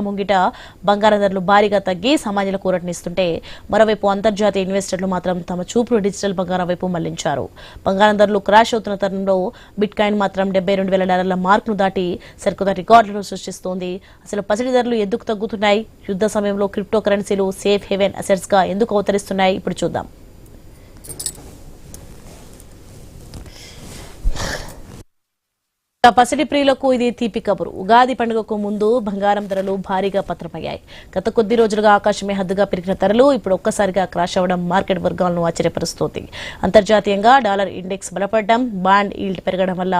ముంగిట బంగారం ధరలు భారీగా తగ్గి సామాన్యులకు ఊరటనిస్తుంటే మరోవైపు అంతర్జాతీయ ఇన్వెస్టర్లు మాత్రం తమ చూపును డిజిటల్ బంగారం వైపు మళ్లించారు. బంగారం ధరలు క్రాష్ అవుతున్న తరుణంలో బిట్ కాయిన్ మాత్రం $72,000 మార్కును దాటి సరికొత్త రికార్డులను సృష్టిస్తోంది. అసలు పసిడి ధరలు ఎందుకు తగ్గుతున్నాయి? యుద్ధ సమయంలో క్రిప్టో కరెన్సీలు సేఫ్ హెవెన్ అసెట్స్ గా ఎందుకు అవతరిస్తున్నాయి? ఇప్పుడు చూద్దాం. పసిడి ప్రియులకు ఇది తీపి కబురు. ఉగాది పండుగకు ముందు బంగారం ధరలు భారీగా పతనమయ్యాయి. గత కొద్ది రోజులుగా ఆకాశమే హద్దుగా పెరిగిన ధరలు ఇప్పుడు ఒక్కసారిగా క్రాష్ అవ్వడం మార్కెట్ వర్గాలను ఆశ్చర్యపరుస్తోంది. అంతర్జాతీయంగా డాలర్ ఇండెక్స్ బలపడడం, బాండ్ ఈల్డ్ పెరగడం వల్ల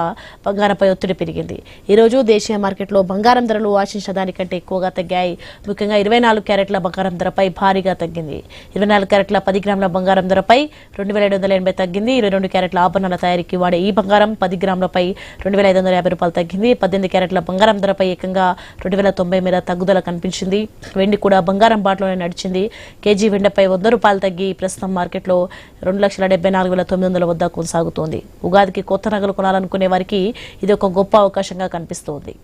బంగారంపై ఒత్తిడి పెరిగింది. ఈ రోజు దేశీయ మార్కెట్లో బంగారం ధరలు ఆశించిన దానికంటే ఎక్కువగా తగ్గాయి. ముఖ్యంగా 24 క్యారెట్ల బంగారం ధరపై భారీగా తగ్గింది. 24 క్యారెట్ల 10 గ్రాముల బంగారం ధరపై 2,780 తగ్గింది. 22 క్యారెట్ల ఆభరణాల తయారీకి వాడే ఈ బంగారం 10 గ్రాములపై 2,550 రూపాయలు తగ్గింది. 18 క్యారెట్ల బంగారం ధరపై ఏకంగా 2,090 మేర తగ్గుదల కనిపించింది. వెండి కూడా బంగారం బాటలోనే నడిచింది. కేజీ వెండిపై 100 రూపాయలు తగ్గి ప్రస్తుతం మార్కెట్లో 2,74,900 వద్ద కొనసాగుతోంది. ఉగాదికి కొత్త నగలు కొనాలనుకునే వారికి ఇది ఒక గొప్ప అవకాశంగా కనిపిస్తోంది.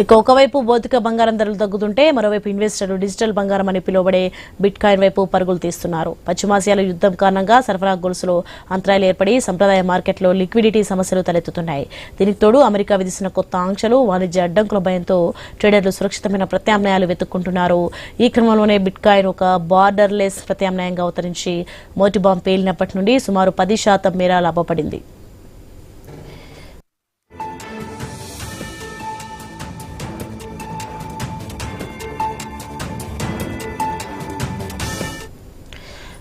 ఇక ఒకవైపు భౌతిక బంగారం ధరలు తగ్గుతుంటే మరోవైపు ఇన్వెస్టర్లు డిజిటల్ బంగారం అని పిలువబడే బిట్ కాయిన్ వైపు పరుగులు తీస్తున్నారు. పశ్చిమాసియాల యుద్ధం కారణంగా సరఫరా గొలుసులో అంతరాయాలు ఏర్పడి సంప్రదాయ మార్కెట్లో లిక్విడిటీ సమస్యలు తలెత్తుతున్నాయి. దీనికి తోడు అమెరికా విధిస్తున్న కొత్త ఆంక్షలు, వాణిజ్య అడ్డంకుల భయంతో ట్రేడర్లు సురక్షితమైన ప్రత్యామ్నాయాలు వెతుక్కుంటున్నారు. ఈ క్రమంలోనే బిట్ కాయిన్ ఒక బార్డర్లెస్ ప్రత్యామ్నాయంగా అవతరించి మోటి బాంబు పేలినప్పటి నుండి సుమారు 10% మేర లాభపడింది.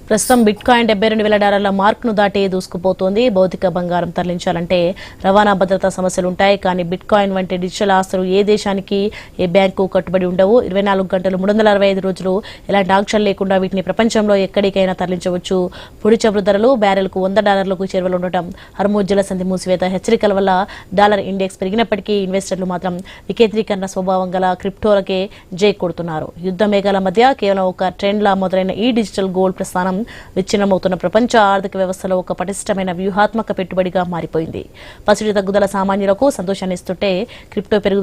ప్రస్తుతం బిట్ కాయిన్ $72,000 మార్కును దాటి దూసుకుపోతోంది. భౌతిక బంగారం తరలించాలంటే రవాణా భద్రతా సమస్యలుంటాయి. కానీ బిట్ కాయిన్ వంటి డిజిటల్ ఆస్తులు ఏ దేశానికి, ఏ బ్యాంకు కట్టుబడి ఉండవు. 24 గంటలు 365 రోజులు ఎలాంటి ఆంక్షలు లేకుండా వీటిని ప్రపంచంలో ఎక్కడికైనా తరలించవచ్చు. పొడి చమురు ధరలు బ్యారెల్కు $100 చేరువలో ఉండటం, హర్మూజ్ జలసంధి మూసివేత హెచ్చరికల వల్ల డాలర్ ఇండెక్స్ పెరిగినప్పటికీ ఇన్వెస్టర్లు మాత్రం వికేంద్రీకరణ స్వభావం గల క్రిప్టోలకే జై కొడుతున్నారు. యుద్ధ మేఘాల మధ్య కేవలం ఒక ట్రెండ్ లా మొదలైన ఈ డిజిటల్ గోల్డ్ ప్రస్థానం విచ్ఛిన్నమవుతున్న ప్రపంచ ఆర్థిక వ్యవస్థలో ఒక పటిష్టమైన వ్యూహాత్మక పెట్టుబడిగా మారిపోయింది. పసిడి తగ్గుదల సామాన్యులకు సంతోషాన్ని ఇస్తుంటే క్రిప్టో పెరుగుదల